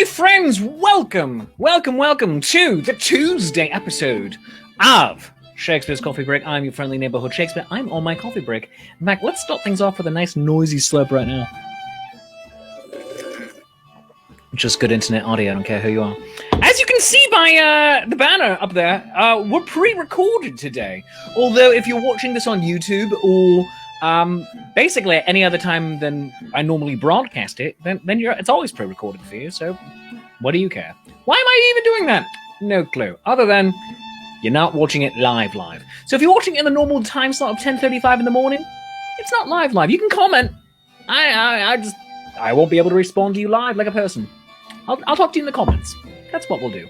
friends, welcome to the Tuesday episode of Shakespeare's Coffee Break. I'm your friendly neighborhood Shakespeare. I'm on my coffee break. In fact, let's start things off with a nice noisy slurp right now. Just good internet audio, I don't care who you are. As you can see by the banner up there, we're pre-recorded today. Although if you're watching this on YouTube or basically at any other time than I normally broadcast it, then it's always pre-recorded for you, so what do you care? Why am I even doing that? No clue. Other than you're not watching it live. So if you're watching it in the normal time slot of 10:35 in the morning, it's not live. You can comment. I won't be able to respond to you live like a person. I'll talk to you in the comments. That's what we'll do.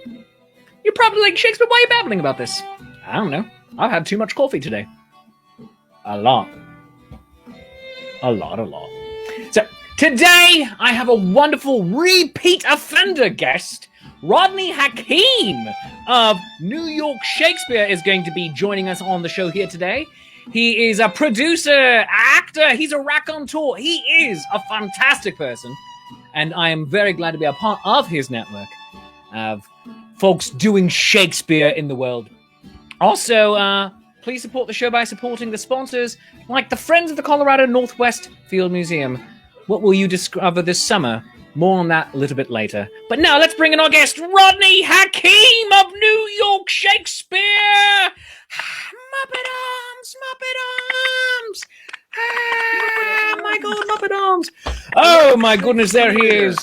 You're probably like, Shakespeare, why are you babbling about this? I don't know. I've had too much coffee today. A lot. So, today, I have a wonderful repeat offender guest. Rodney Hakeem of New York Shakespeare is going to be joining us on the show here today. He is a producer, actor, he's a raconteur. He is a fantastic person. And I am very glad to be a part of his network of folks doing Shakespeare in the world. Also, please support the show by supporting the sponsors, like the Friends of the Colorado Northwest Field Museum. What will you discover this summer? More on that a little bit later. But now let's bring in our guest, Rodney Hakeem of New York Shakespeare! Muppet Arms! Ah, my God, Muppet Arms! Oh my goodness, there he is.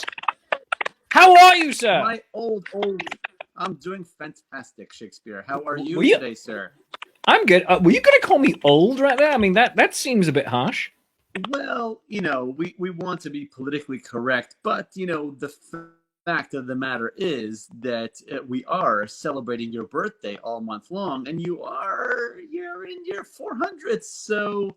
How are you, sir? My old. I'm doing fantastic, Shakespeare. How are you today, sir? I'm good. Were you going to call me old right there? I mean, that seems a bit harsh. Well, we want to be politically correct, but, the fact of the matter is that we are celebrating your birthday all month long, and you're in your 400s, so,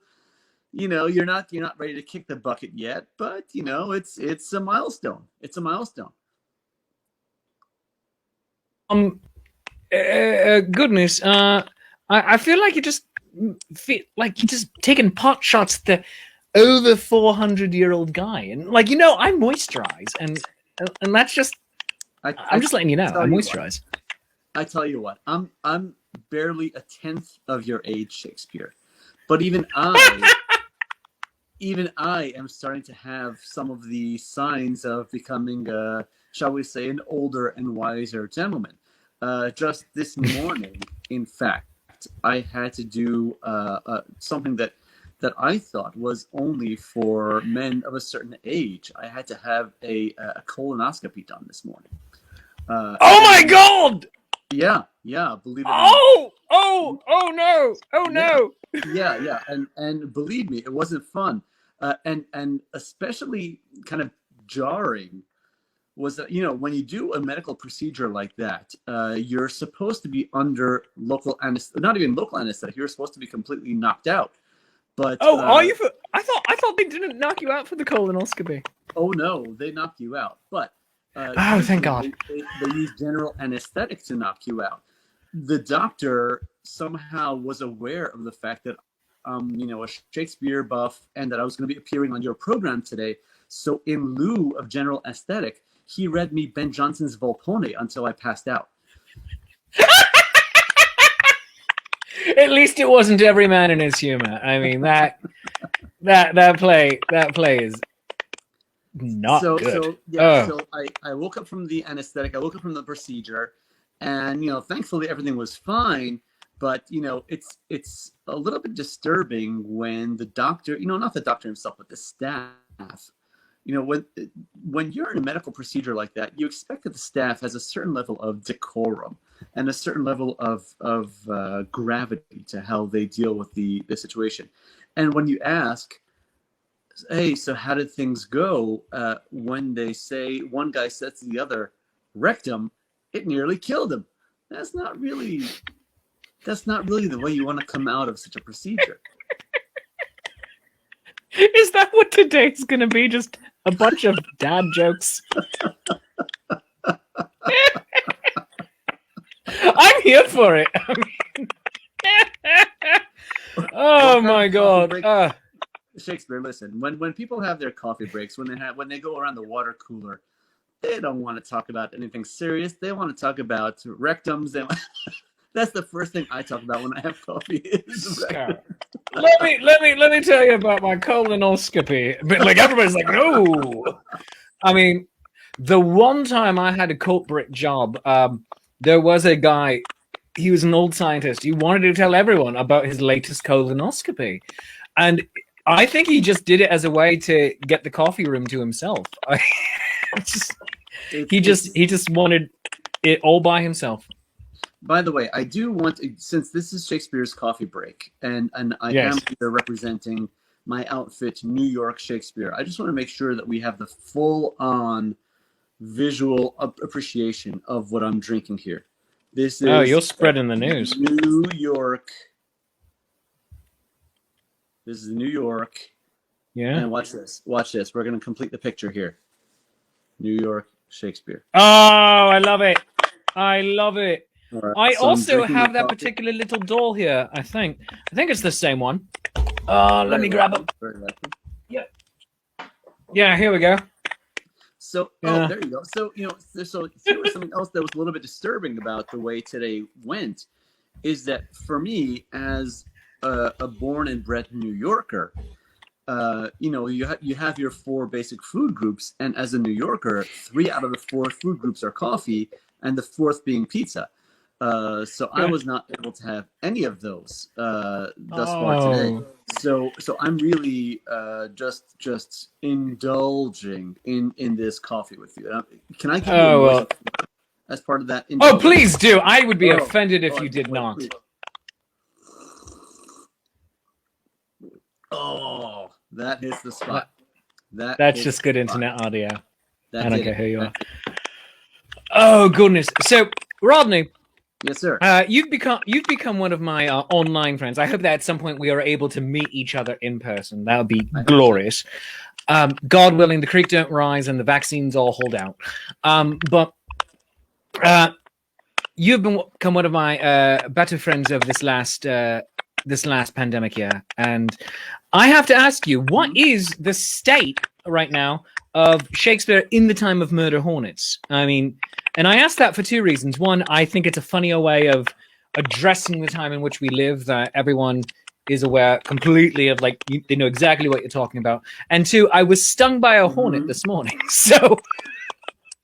you're not ready to kick the bucket yet, but, it's a milestone. It's a milestone. Goodness, I feel like you're just taking pot shots at the over 400-year-old guy, and I moisturize, and that's just I'm just letting you know I moisturize. I tell you what, I'm barely a tenth of your age, Shakespeare, but even I am starting to have some of the signs of becoming, shall we say, an older and wiser gentleman. Just this morning, in fact, I had to do something that I thought was only for men of a certain age. I had to have a colonoscopy done this morning. Oh my God! Yeah, believe it or not. Oh no! Yeah, and believe me, it wasn't fun. And especially kind of jarring was that, when you do a medical procedure like that, you're supposed to be under local anesthetic, not even local anesthetic, you're supposed to be completely knocked out. But are you? I thought they didn't knock you out for the colonoscopy. Oh no, they knock you out. But thank God. They use general anesthetic to knock you out. The doctor somehow was aware of the fact that a Shakespeare buff, and that I was going to be appearing on your program today. So in lieu of general anesthetic, he read me Ben Jonson's Volpone until I passed out. At least it wasn't Every Man in His Humor. I mean, that play is not good. So I woke up from the anesthetic. I woke up from the procedure, and thankfully everything was fine. But it's a little bit disturbing when the doctor, not the doctor himself, but the staff. When you're in a medical procedure like that, you expect that the staff has a certain level of decorum and a certain level of gravity to how they deal with the situation. And when you ask, hey, so how did things go? When they say, one guy says to the other, rectum, it nearly killed him. That's not really the way you want to come out of such a procedure. Is that what today's going to be? Just a bunch of dad jokes? I'm here for it. Oh my God. Shakespeare, listen, when people have their coffee breaks, when they go around the water cooler, They don't want to talk about anything serious. They want to talk about rectums. That's the first thing I talk about when I have coffee. let me tell you about my colonoscopy. But like everybody's like, no. I mean, the one time I had a corporate job, there was a guy. He was an old scientist. He wanted to tell everyone about his latest colonoscopy, and I think he just did it as a way to get the coffee room to himself. He just wanted it all by himself. By the way, I do want to, since this is Shakespeare's coffee break, and I am here representing my outfit, New York Shakespeare. I just want to make sure that we have the full-on visual appreciation of what I'm drinking here. This is you're spreading the news. New York. This is New York. Yeah. And watch this. Watch this. We're going to complete the picture here. New York Shakespeare. Oh, I love it. I love it. Right, I so also have that particular little doll here, I think. I think it's the same one. Let me grab it. Yeah. Yeah, here we go. So, oh, there you go. So, so here was something else that was a little bit disturbing about the way today went, is that for me, as a born and bred New Yorker, you have your 4 basic food groups, and as a New Yorker, 3 out of the 4 food groups are coffee, and the 4th being pizza. So I was not able to have any of those thus far today. So I'm really just indulging in this coffee with you. Can I give you a as part of that? Oh, please do. I would be offended if you did not. Please. Oh, that hits the spot. That's just good internet audio. I don't care who you are. It. Oh goodness! So Rodney, yes, sir. You've become one of my online friends. I hope that at some point we are able to meet each other in person. That would be glorious. God willing, the creek don't rise and the vaccines all hold out. But you've become one of my better friends of this last pandemic year, and I have to ask you, what is the state right now of Shakespeare in the time of Murder Hornets? I mean, and I ask that for 2 reasons. One, I think it's a funnier way of addressing the time in which we live, that everyone is aware completely of, like, they know exactly what you're talking about. And 2, I was stung by a hornet this morning, so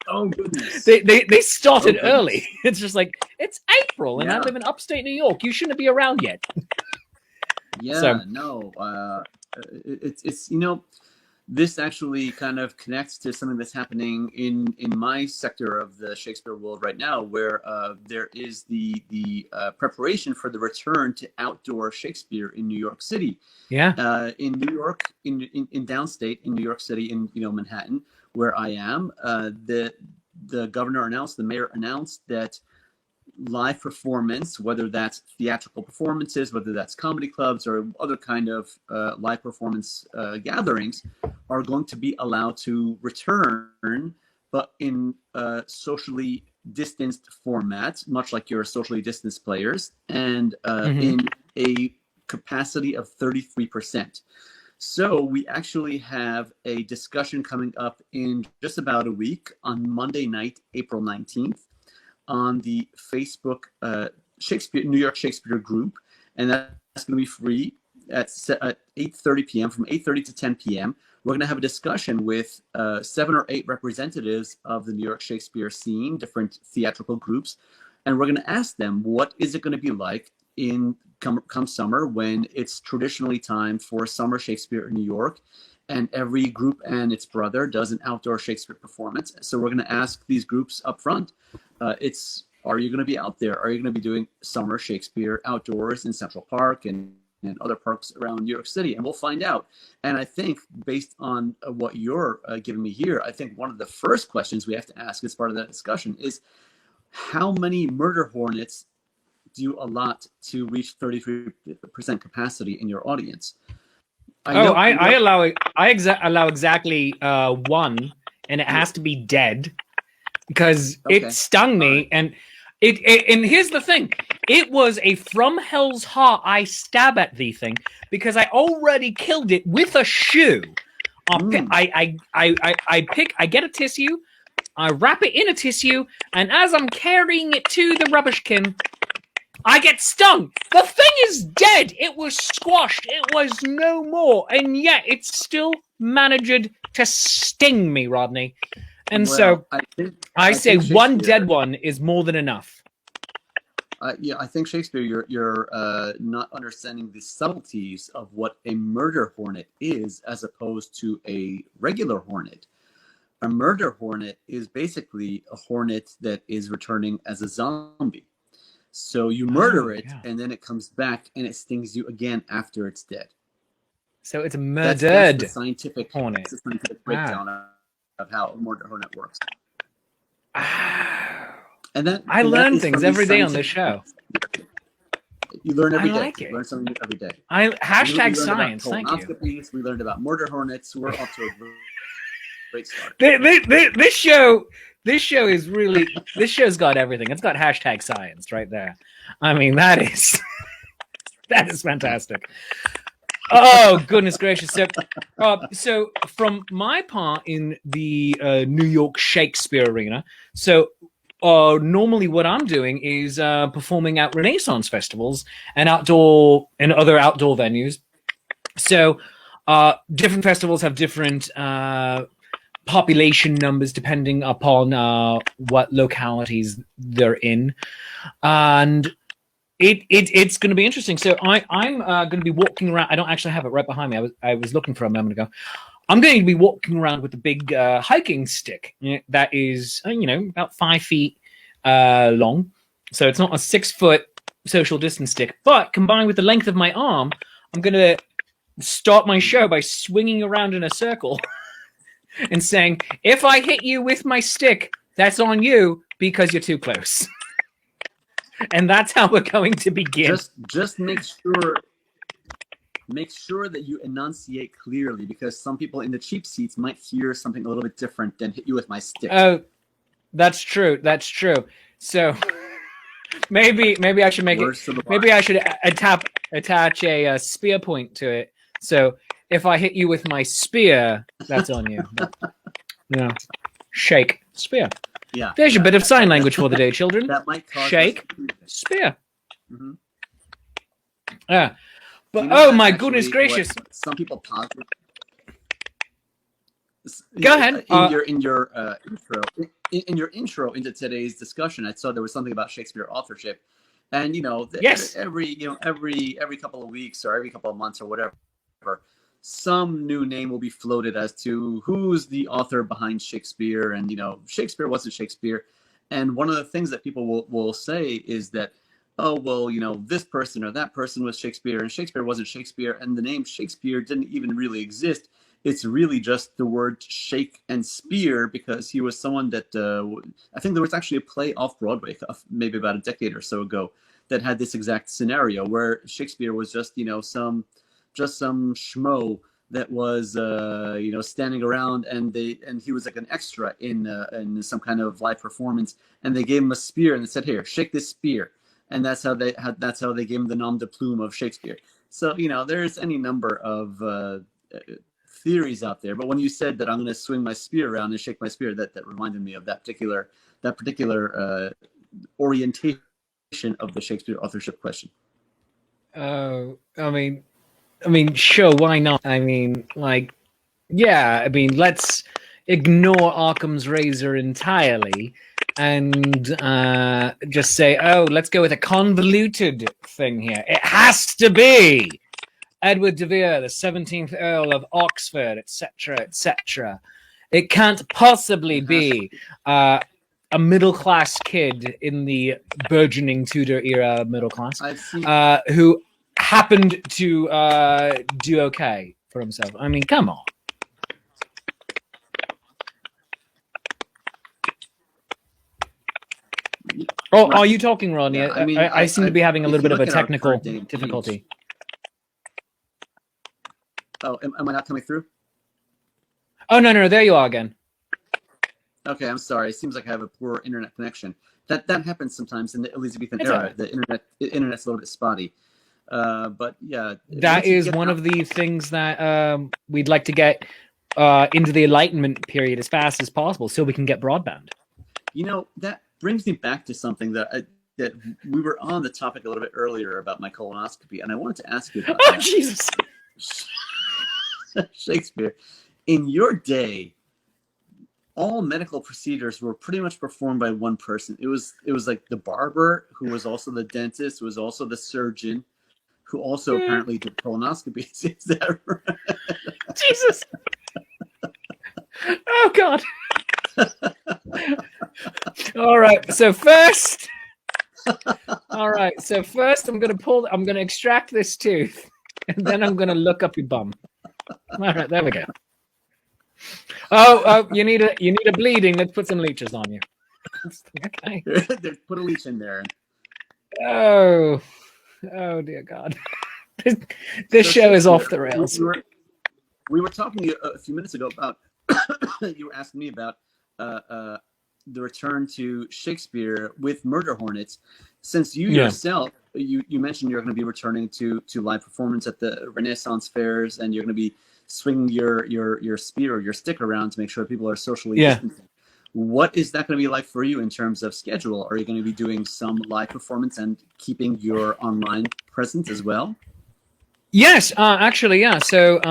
oh goodness, they started early. It's just like, it's April, and I live in upstate New York. You shouldn't be around yet. It's this actually kind of connects to something that's happening in my sector of the Shakespeare world right now, where there is the preparation for the return to outdoor Shakespeare in New York City. Yeah. In New York, in downstate, in New York City, in Manhattan, where I am, the mayor announced that live performance, whether that's theatrical performances, whether that's comedy clubs or other kind of live performance gatherings, are going to be allowed to return, but in socially distanced formats, much like your socially distanced players, and in a capacity of 33%. So we actually have a discussion coming up in just about a week on Monday night, April 19th, on the Facebook New York Shakespeare group, and that's going to be free at 8:30 p.m. From 8:30 to 10 p.m. We're going to have a discussion with 7 or 8 representatives of the New York Shakespeare scene, different theatrical groups, and we're going to ask them, what is it going to be like in come summer, when it's traditionally time for summer Shakespeare in New York, and every group and its brother does an outdoor Shakespeare performance. So we're going to ask these groups up front, are you going to be out there? Are you going to be doing summer Shakespeare outdoors in Central Park and other parks around New York City? And we'll find out. And I think, based on what you're giving me here, I think one of the first questions we have to ask as part of that discussion is, how many murder hornets do you allot to reach 33% capacity in your audience? I allow exactly 1, and it has to be dead, because it stung me, and and here's the thing, it was a from hell's heart I stab at thee thing, because I already killed it with a shoe. I get a tissue, I wrap it in a tissue, and as I'm carrying it to the rubbish bin, I get stung. The thing is dead. It was squashed. It was no more. And yet it still managed to sting me, Rodney. And so I say one dead one is more than enough. Yeah, I think Shakespeare, you're not understanding the subtleties of what a murder hornet is as opposed to a regular hornet. A murder hornet is basically a hornet that is returning as a zombie. So you murder it, and then it comes back and it stings you again after it's dead. So it's a murdered that's the scientific hornet. That's the scientific breakdown of how a murder hornet works. And I learn things every day on this show. You learn every day. Like it. You learn something new every day. Hashtag science. Thank you. We learned about murder hornets. We're off to a great start. This show is really. This show's got everything. It's got hashtag science right there. I mean, that is fantastic. Oh, goodness gracious. So from my part in the New York Shakespeare Arena, normally what I'm doing is performing at Renaissance festivals and other outdoor venues. So different festivals have different population numbers depending upon what localities they're in. And it's going to be interesting. So I'm going to be walking around. I don't actually have it right behind me. I was looking for a moment ago. I'm going to be walking around with a big hiking stick that is, about 5 feet long. So it's not a 6-foot social distance stick, but combined with the length of my arm, I'm going to start my show by swinging around in a circle and saying, if I hit you with my stick, that's on you because you're too close. And that's how we're going to begin. Just make sure that you enunciate clearly, because some people in the cheap seats might hear something a little bit different than hit you with my stick. Oh, that's true. That's true. So maybe I should make it. Maybe I should attach a spear point to it. So if I hit you with my spear, that's on you. Shake, spear. Yeah. There's your bit of sign language for the day, children. That might cause shake, spear. Mm-hmm. Yeah. But my goodness gracious! Some people positive. Go ahead. In your intro into today's discussion, I saw there was something about Shakespeare authorship, and yes, every couple of weeks or every couple of months or whatever, some new name will be floated as to who's the author behind Shakespeare, and Shakespeare wasn't Shakespeare. And one of the things that people will say is that, oh, well, this person or that person was Shakespeare, and Shakespeare wasn't Shakespeare, and the name Shakespeare didn't even really exist. It's really just the word shake and spear, because he was someone that I think there was actually a play off Broadway maybe about a decade or so ago that had this exact scenario where Shakespeare was just some schmo that was standing around, and he was like an extra in some kind of live performance, and they gave him a spear and they said, "Here, shake this spear," and that's how they gave him the nom de plume of Shakespeare. So there's any number of theories out there, but when you said that I'm going to swing my spear around and shake my spear, that reminded me of that particular orientation of the Shakespeare authorship question. I mean, sure, why not? I mean, let's ignore Occam's razor entirely and just say, oh, let's go with a convoluted thing here. It has to be Edward de Vere, the 17th Earl of Oxford, etc., etc. It can't possibly be a middle-class kid in the burgeoning Tudor era middle class who happened to do okay for himself. I mean, come on. Oh, are you talking, Rodney? Yeah, I seem to be having a little bit of a technical difficulty. Oh, am I not coming through? Oh, no, there you are again. Okay, I'm sorry. It seems like I have a poor internet connection. That happens sometimes in the Elizabethan era. Right. The internet's a little bit spotty. But yeah. That is one of the things that we'd like to get into the Enlightenment period as fast as possible so we can get broadband. You know, that brings me back to something that we were on the topic a little bit earlier about my colonoscopy, and I wanted to ask you about Oh, that. Jesus. Shakespeare, in your day, all medical procedures were pretty much performed by one person. It was like the barber, who was also the dentist, who was also the surgeon, who also apparently did colonoscopies. Is that right? Jesus. Oh, God. All right. So first, I'm going to extract this tooth, and then I'm going to look up your bum. All right, there we go. Oh, you need a bleeding. Let's put some leeches on you. Okay. Put a leech in there. Oh dear God. This show is off the rails. We were talking a few minutes ago about you were asking me about the return to Shakespeare with Murder Hornets. Since you yourself, you mentioned you're going to be returning to live performance at the Renaissance fairs, and you're going to be swinging your spear or your stick around to make sure people are socially distancing. What is that going to be like for you in terms of schedule? Are you going to be doing some live performance and keeping your online presence as well? Yes, actually, yeah. So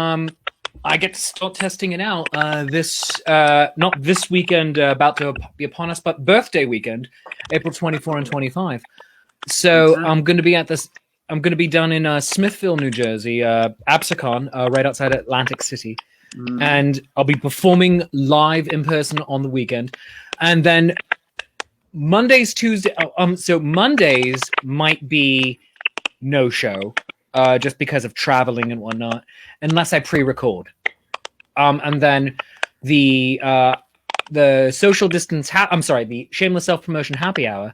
I get to start testing it out not this weekend about to be upon us, but birthday weekend, April 24 and 25. So I'm going to be I'm going to be down in Smithville, New Jersey, Absecon, right outside Atlantic City. And I'll be performing live in person on the weekend. And then Mondays, Tuesday. So Mondays might be no show, just because of traveling and whatnot, unless I pre-record. And then the social distance. The shameless self-promotion happy hour.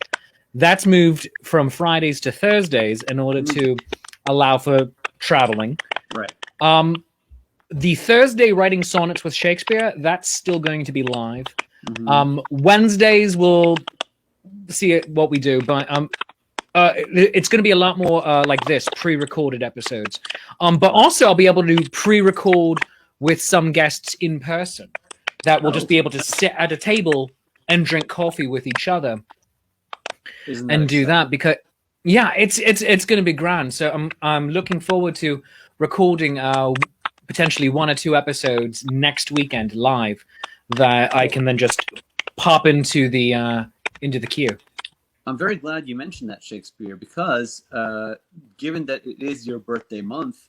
That's moved from Fridays to Thursdays in order to allow for traveling. Right. The Thursday writing sonnets with Shakespeare, that's still going to be live. Wednesdays we'll see what we do, but it's going to be a lot more like this, pre-recorded episodes. But also I'll be able to pre-record with some guests in person that will just be able to sit at a table and drink coffee with each other. And do that, because it's going to be grand. So I'm looking forward to recording potentially 1 or 2 episodes next weekend live that I can then just pop into the queue. I'm very glad you mentioned that, Shakespeare, because given that it is your birthday month,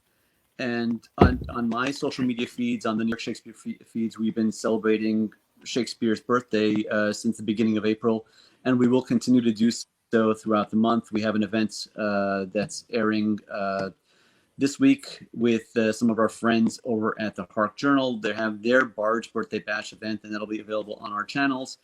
and on my social media feeds, on the New York Shakespeare feeds, we've been celebrating Shakespeare's birthday since the beginning of April, and we will continue to do so throughout the month. We have an event that's airing this week with some of our friends over at the Hark Journal. They have their Bard's Birthday Bash event, and that'll be available on our channels.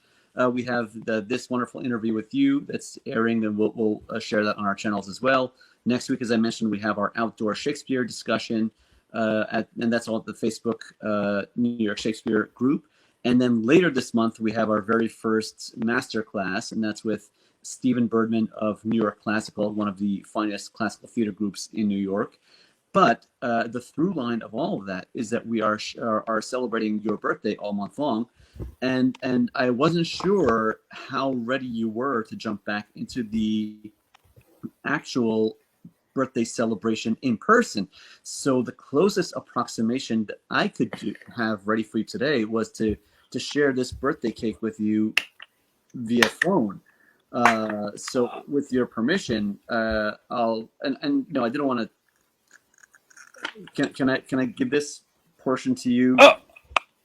We have this wonderful interview with you that's airing, and we'll share that on our channels as well. Next week, as I mentioned, we have our outdoor Shakespeare discussion, and that's all at the Facebook New York Shakespeare group. And then later this month, we have our very first masterclass, and that's with Stephen Birdman of New York Classical, one of the finest classical theater groups in New York. But the through line of all of that is that we are celebrating your birthday all month long. And I wasn't sure how ready you were to jump back into the actual birthday celebration in person. So the closest approximation that I could have ready for you today was to share this birthday cake with you via phone. So with your permission, I'll and no, I didn't want to. Can I give this portion to you? Oh.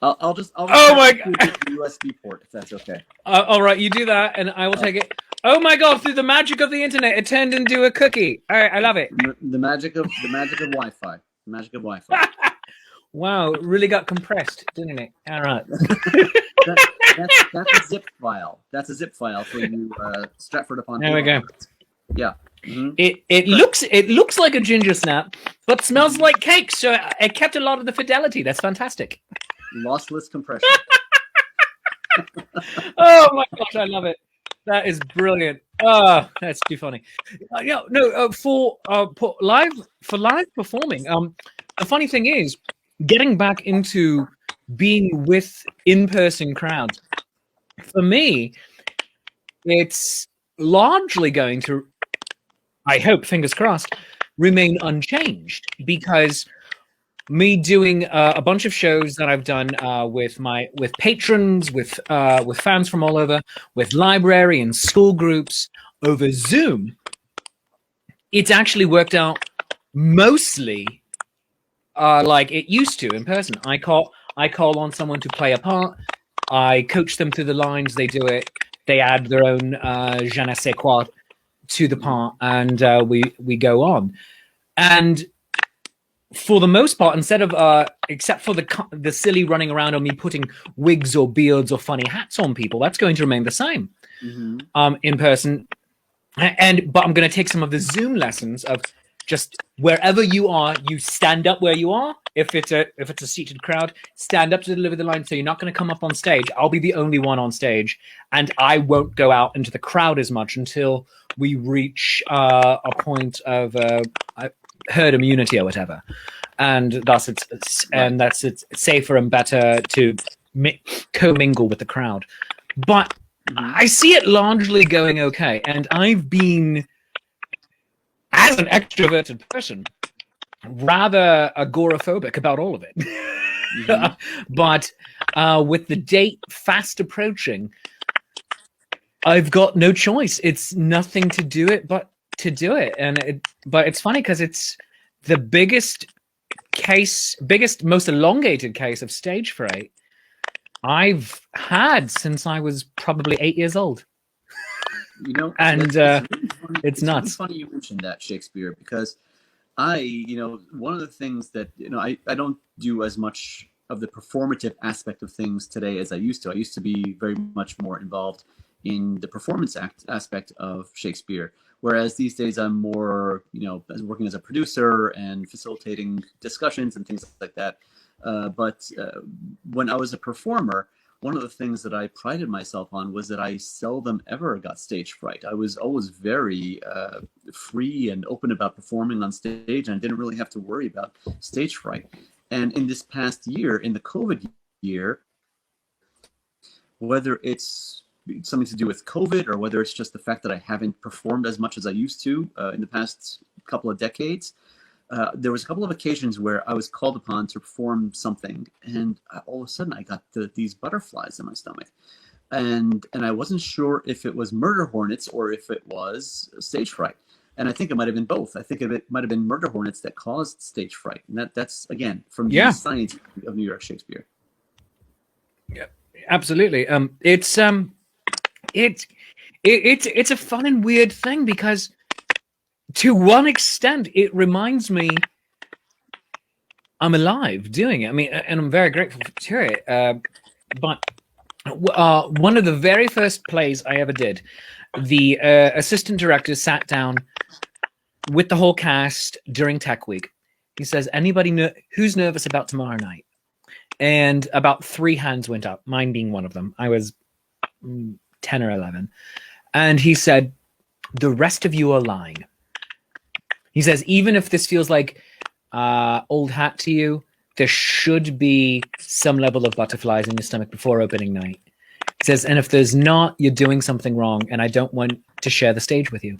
I'll just oh my God. the USB port, if that's okay. All right, you do that, and I will take it. Oh my God! Through the magic of the internet, it turned into a cookie. All right, I love it. The magic of Wi-Fi. The magic of Wi-Fi. Wow, it really got compressed, didn't it? All right. That's a zip file. That's a zip file for you, Stratford upon. There we go. Yeah. Mm-hmm. It looks like a ginger snap, but smells like cake. So it kept a lot of the fidelity. That's fantastic. Lossless compression. Oh my gosh, I love it. That is brilliant. Oh, that's too funny. For live performing. The funny thing is, getting back into being with in-person crowds, for me, it's largely going to, I hope, fingers crossed, remain unchanged, because me doing a bunch of shows that I've done with patrons, with fans from all over, with library and school groups over Zoom, it's actually worked out mostly like it used to in person. I call on someone to play a part. I coach them through the lines. They do it. They add their own je ne sais quoi to the part, and we go on. And for the most part, instead of except for the silly running around on me putting wigs or beards or funny hats on people, that's going to remain the same in person. But I'm going to take some of the Zoom lessons of just wherever you are, you stand up where you are. If it's a seated crowd, stand up to deliver the line. So you're not going to come up on stage. I'll be the only one on stage, and I won't go out into the crowd as much until we reach a point of herd immunity or whatever, and thus it's safer and better to commingle with the crowd. But I see it largely going okay, and I've been, as an extroverted person, rather agoraphobic about all of it. But with the date fast approaching, I've got no choice. It's nothing to do it but to do it. But it's funny because it's the biggest, most elongated case of stage fright I've had since I was probably 8 years old. You know, and it's nuts. really funny you mentioned that, Shakespeare, because one of the things that, I don't do as much of the performative aspect of things today as I used to. I used to be very much more involved in the performance aspect of Shakespeare. Whereas these days I'm more, working as a producer and facilitating discussions and things like that. But when I was a performer, one of the things that I prided myself on was that I seldom ever got stage fright. I was always very free and open about performing on stage, and I didn't really have to worry about stage fright. And in this past year, in the COVID year, whether it's something to do with COVID or whether it's just the fact that I haven't performed as much as I used to in the past couple of decades, there was a couple of occasions where I was called upon to perform something, and all of a sudden I got these butterflies in my stomach, and I wasn't sure if it was murder hornets or if it was stage fright. And I think it might have been both. I think it might have been murder hornets that caused stage fright, and that's again from the science of New York Shakespeare. Yeah, absolutely. It's a fun and weird thing, because to one extent it reminds me I'm alive doing it. I mean, and I'm very grateful to hear it. But one of the very first plays I ever did, the assistant director sat down with the whole cast during Tech Week. He says, anybody who's nervous about tomorrow night? And about 3 hands went up, mine being one of them. I was 10 or 11. And he said, the rest of you are lying. He says, even if this feels like old hat to you, there should be some level of butterflies in your stomach before opening night. He says, and if there's not, you're doing something wrong, and I don't want to share the stage with you.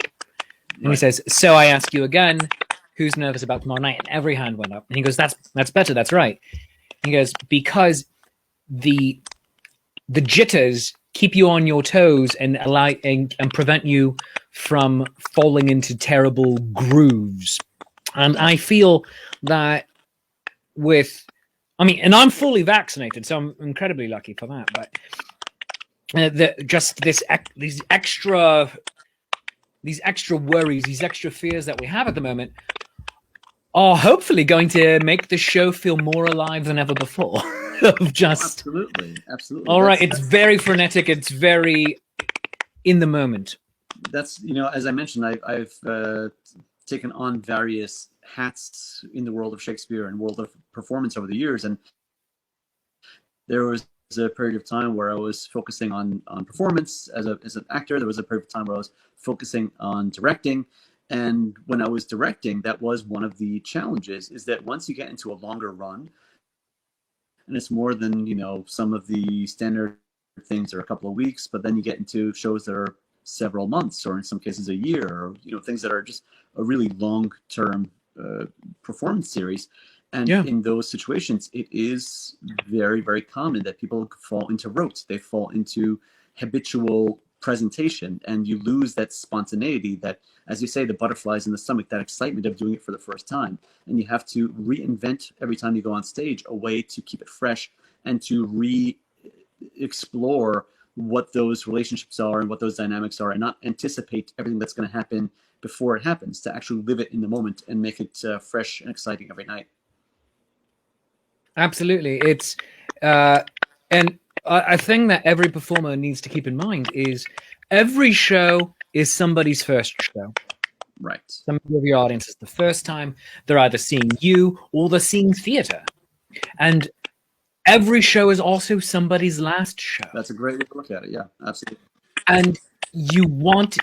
And he says, so I ask you again, who's nervous about tomorrow night? And every hand went up. And he goes, that's better, that's right. He goes, because the jitters keep you on your toes and prevent you from falling into terrible grooves. And I feel that and I'm fully vaccinated, so I'm incredibly lucky for that. But these extra worries, these extra fears that we have at the moment are hopefully going to make the show feel more alive than ever before. Absolutely. All right, it's very frenetic. It's very in the moment. That's, as I mentioned, I've taken on various hats in the world of Shakespeare and world of performance over the years, and there was a period of time where I was focusing on performance as an actor. There was a period of time where I was focusing on directing. And when I was directing, that was one of the challenges, is that once you get into a longer run, and it's more than, you know, some of the standard things are a couple of weeks, but then you get into shows that are several months, or in some cases a year, or, you know, things that are just a really long-term performance series. And in those situations, it is very, very common that people fall into rote. They fall into habitual presentation, and you lose that spontaneity, that, as you say, the butterflies in the stomach, that excitement of doing it for the first time. And you have to reinvent every time you go on stage a way to keep it fresh and to re-explore what those relationships are and what those dynamics are, and not anticipate everything that's going to happen before it happens, to actually live it in the moment and make it fresh and exciting every night. Absolutely. It's and a thing that every performer needs to keep in mind is every show is somebody's first show. Right. Somebody of your audience is the first time they're either seeing you or they're seeing theater. And every show is also somebody's last show. That's a great way to look at it. Yeah, absolutely. And you want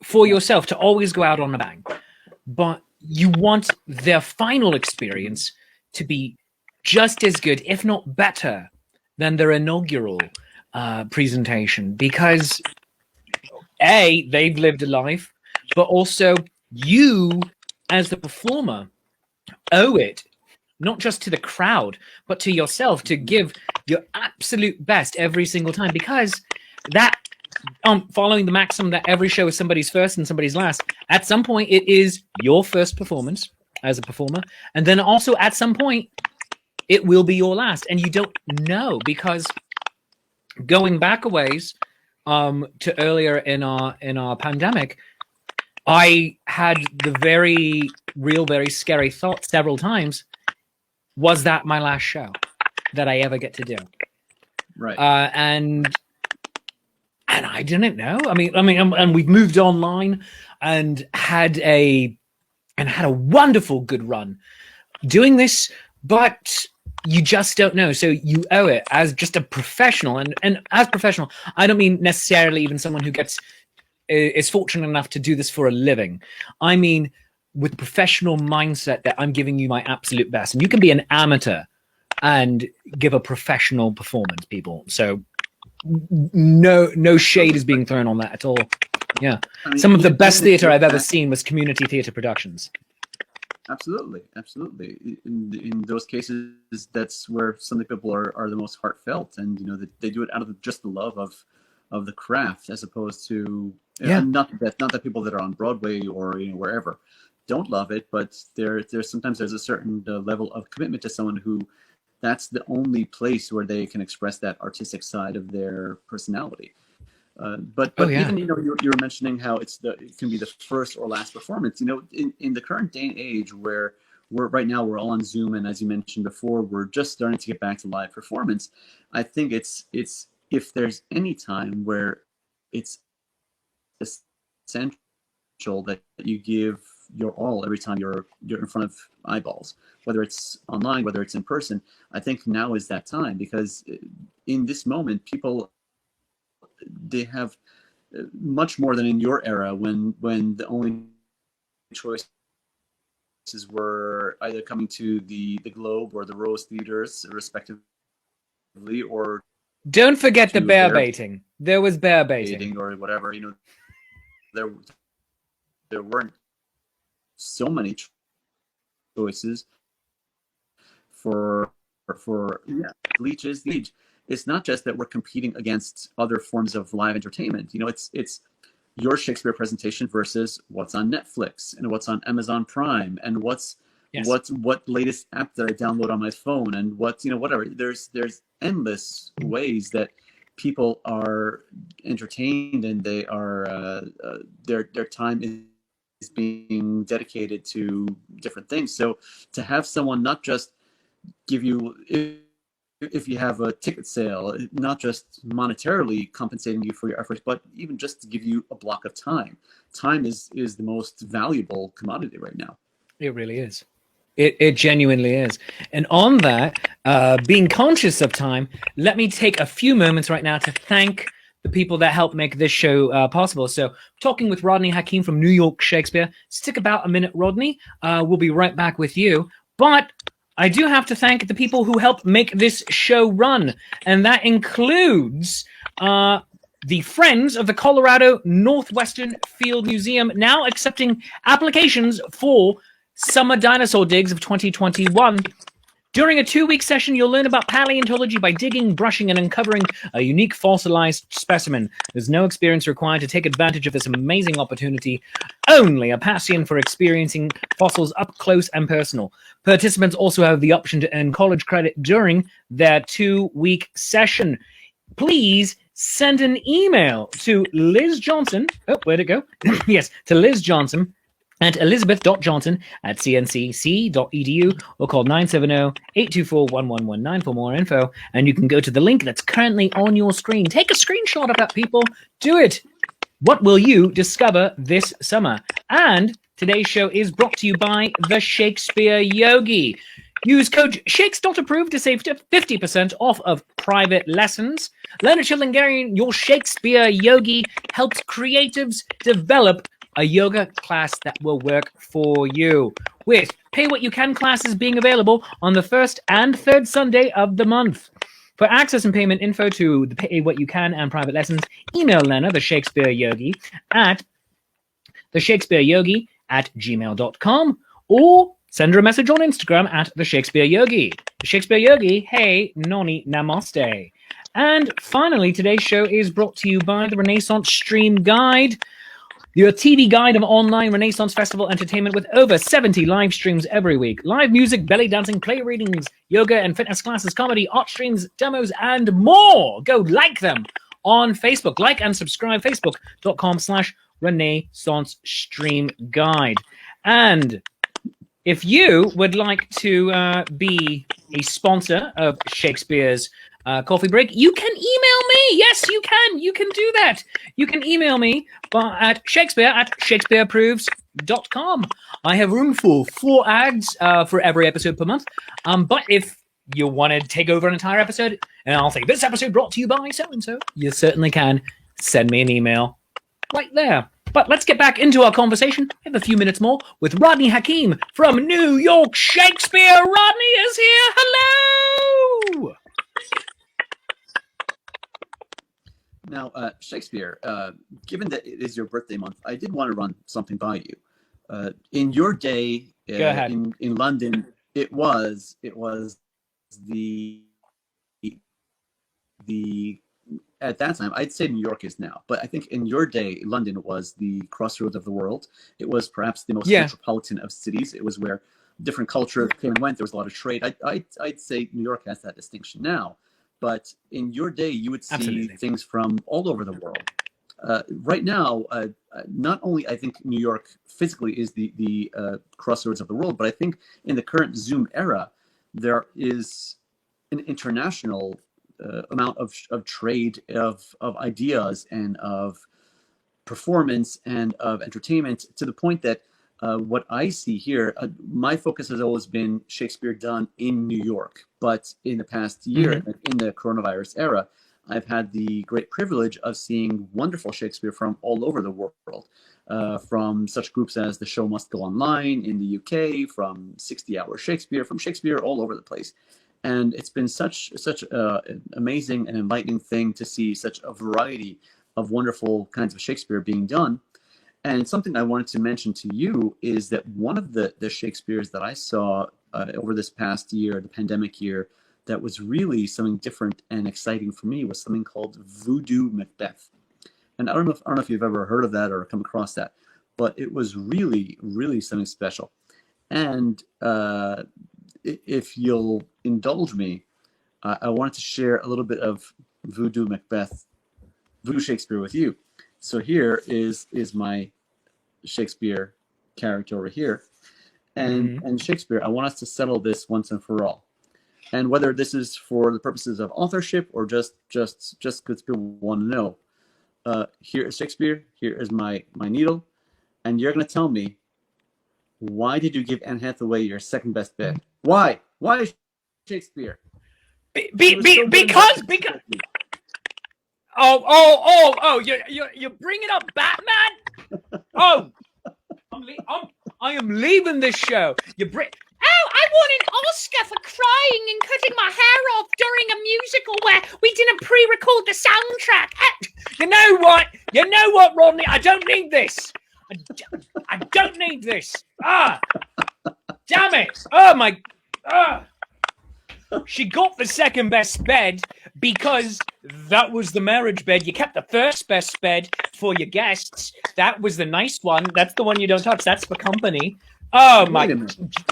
for yourself to always go out on a bang, but you want their final experience to be just as good, if not better, than their inaugural presentation, because A, they've lived a life, but also you, as the performer, owe it not just to the crowd, but to yourself to give your absolute best every single time, because that, following the maxim that every show is somebody's first and somebody's last, at some point it is your first performance as a performer, and then also at some point it will be your last, and you don't know, because going back a ways to earlier in our pandemic, I had the very real, very scary thought several times: was that my last show that I ever get to do? Right. And I didn't know. I mean, and we've moved online and had a wonderful good run doing this, but you just don't know. So you owe it as just a professional, and as professional, I don't mean necessarily even someone who is fortunate enough to do this for a living. I mean with professional mindset, that I'm giving you my absolute best, and you can be an amateur and give a professional performance, people. So no shade is being thrown on that at all. Yeah, I mean, some of the best theater I've ever seen was community theater productions. Absolutely. In those cases, that's where some of the people are the most heartfelt, and you know, they do it out of just the love of the craft, as opposed to not that people that are on Broadway or, you know, wherever don't love it, but there's sometimes there's a certain level of commitment to someone who, that's the only place where they can express that artistic side of their personality. But even, you know, you were mentioning how it can be the first or last performance. You know, in the current day and age where right now we're all on Zoom, and as you mentioned before, we're just starting to get back to live performance. I think it's if there's any time where it's essential that you give your all every time you're in front of eyeballs, whether it's online, whether it's in person. I think now is that time, because in this moment, people, they have much more than in your era when the only choices were either coming to the Globe or the Rose Theaters, respectively, or don't forget the bear baiting. There was bear baiting or whatever. You know, there weren't so many choices for Leech. It's not just that we're competing against other forms of live entertainment. You know, it's your Shakespeare presentation versus what's on Netflix and what's on Amazon Prime and what latest app that I download on my phone, and whatever. There's endless ways that people are entertained, and they are their time is being dedicated to different things. So to have someone not just give you, if you have a ticket sale, not just monetarily compensating you for your efforts, but even just to give you a block of time. Time is the most valuable commodity right now. It really is. It genuinely is. And on that, being conscious of time, let me take a few moments right now to thank the people that helped make this show possible. So talking with Rodney Hakeem from New York Shakespeare. Stick about a minute, Rodney. We'll be right back with you. But I do have to thank the people who help make this show run, and that includes the Friends of the Colorado Northwestern Field Museum, now accepting applications for Summer Dinosaur Digs of 2021. During a 2-week session, you'll learn about paleontology by digging, brushing, and uncovering a unique fossilized specimen. There's no experience required to take advantage of this amazing opportunity, only a passion for experiencing fossils up close and personal. Participants also have the option to earn college credit during their 2-week session. Please send an email to Liz Johnson. Oh, where'd it go? Yes, to Liz Johnson at elizabeth.johnson@cncc.edu or call 970-824-1119 for more info. And you can go to the link that's currently on your screen. Take a screenshot of that, people. Do it. What will you discover this summer? And today's show is brought to you by the Shakespeare Yogi. Use code Shakes.approved to save 50% off of private lessons. Learn a Chillingarian, your Shakespeare Yogi helps creatives develop a yoga class that will work for you. With Pay What You Can classes being available on the first and third Sunday of the month. For access and payment info to the Pay What You Can and private lessons, email Lena, the Shakespeare Yogi, at theshakespeareyogi@gmail.com or send her a message on Instagram at the Shakespeare Yogi. The Shakespeare Yogi, hey, noni namaste. And finally, today's show is brought to you by the Renaissance Stream Guide, your TV guide of online Renaissance Festival entertainment with over 70 live streams every week. Live music, belly dancing, play readings, yoga and fitness classes, comedy, art streams, demos, and more. Go like them on Facebook. Like and subscribe, facebook.com/Renaissance Stream Guide. And if you would like to be a sponsor of Shakespeare's Coffee Break, you can email me. Yes, you can. You can do that. You can email me at Shakespeare@ShakespeareApproves.com. I have room for 4 ads for every episode per month. But if you want to take over an entire episode, and I'll say, this episode brought to you by so-and-so, you certainly can send me an email right there. But let's get back into our conversation. We have a few minutes more with Rodney Hakeem from New York Shakespeare. Rodney is here. Hello! Now, Shakespeare, given that it is your birthday month, I did want to run something by you. In your day in London, it was the at that time, I'd say New York is now, but I think in your day, London was the crossroads of the world. It was perhaps the most metropolitan of cities. It was where different culture came and went. There was a lot of trade. I'd say New York has that distinction now. But in your day, you would see things from all over the world. Right now, not only I think New York physically is the crossroads of the world, but I think in the current Zoom era, there is an international amount of trade, of ideas, and of performance, and of entertainment, to the point that what I see here, my focus has always been Shakespeare done in New York. But in the past year, in the coronavirus era, I've had the great privilege of seeing wonderful Shakespeare from all over the world, from such groups as The Show Must Go Online in the UK, from 60 Hour Shakespeare, from Shakespeare all over the place. And it's been such an amazing and enlightening thing to see such a variety of wonderful kinds of Shakespeare being done. And something I wanted to mention to you is that one of the Shakespeares that I saw over this past year, the pandemic year, that was really something different and exciting for me was something called Voodoo Macbeth. And I don't know if you've ever heard of that or come across that, but it was really, really something special. And if you'll indulge me, I wanted to share a little bit of Voodoo Shakespeare with you. So here is my Shakespeare character over here, and Shakespeare, I want us to settle this once and for all. And whether this is for the purposes of authorship or just because people want to know, here is Shakespeare. Here is my needle, and you're going to tell me, why did you give Anne Hathaway your second best bet? Why Shakespeare? Because. You're bringing up Batman? Oh, I am leaving this show. I won an Oscar for crying and cutting my hair off during a musical where we didn't pre-record the soundtrack. You know what? You know what, Rodney? I don't need this. I don't need this. Damn it. Oh, my... She got the second best bed because that was the marriage bed. You kept the first best bed for your guests. That was the nice one. That's the one you don't touch. That's for company. Oh, my...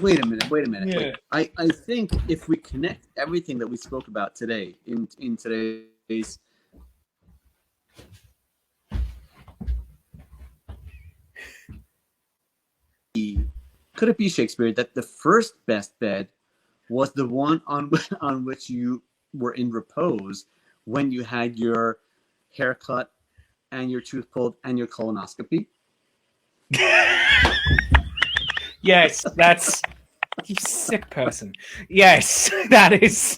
Wait a minute. Yeah. I think if we connect everything that we spoke about today in today's... Could it be, Shakespeare, that the first best bed was the one on which you were in repose when you had your haircut and your tooth pulled and your colonoscopy? Yes, that's... You sick person. Yes, that's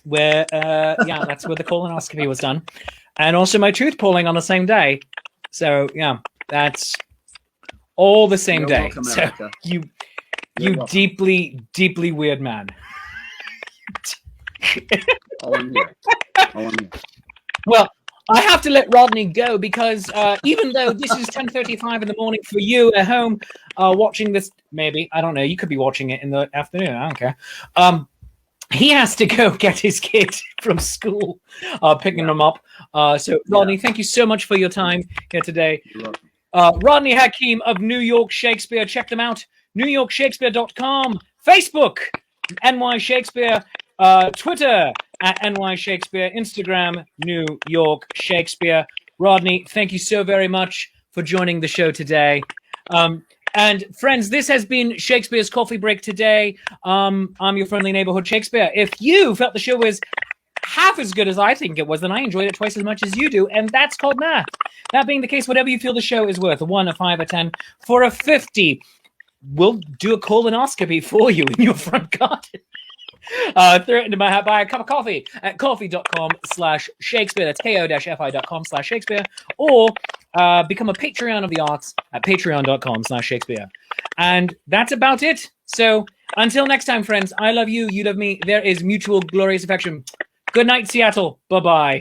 where that's where the colonoscopy was done, and also my tooth pulling on the same day. So yeah, that's all the same day. Welcome, so Erica. you welcome. deeply weird man. All in here. Well, I have to let Rodney go because even though this is 10:35 in the morning for you at home watching this, maybe, I don't know, you could be watching it in the afternoon, I don't care. He has to go get his kid from school, picking them up. So, Rodney, thank you so much for your time here today. You're welcome. Rodney Hakeem of New York Shakespeare. Check them out. NewYorkShakespeare.com. Facebook, NY Shakespeare. Twitter at NY Shakespeare, Instagram, New York Shakespeare. Rodney, thank you so very much for joining the show today. And friends, this has been Shakespeare's Coffee Break today. I'm your friendly neighborhood Shakespeare. If you felt the show was half as good as I think it was, then I enjoyed it twice as much as you do, and that's called math. That being the case, whatever you feel the show is worth, a 1, a 5, a 10, for a 50, we'll do a colonoscopy for you in your front garden. Throw it into my hat, buy a cup of coffee at coffee.com/Shakespeare. That's ko-fi.com/Shakespeare. Or become a Patreon of the arts at patreon.com/Shakespeare. And that's about it. So until next time, friends, I love you. You love me. There is mutual glorious affection. Good night, Seattle. Bye-bye.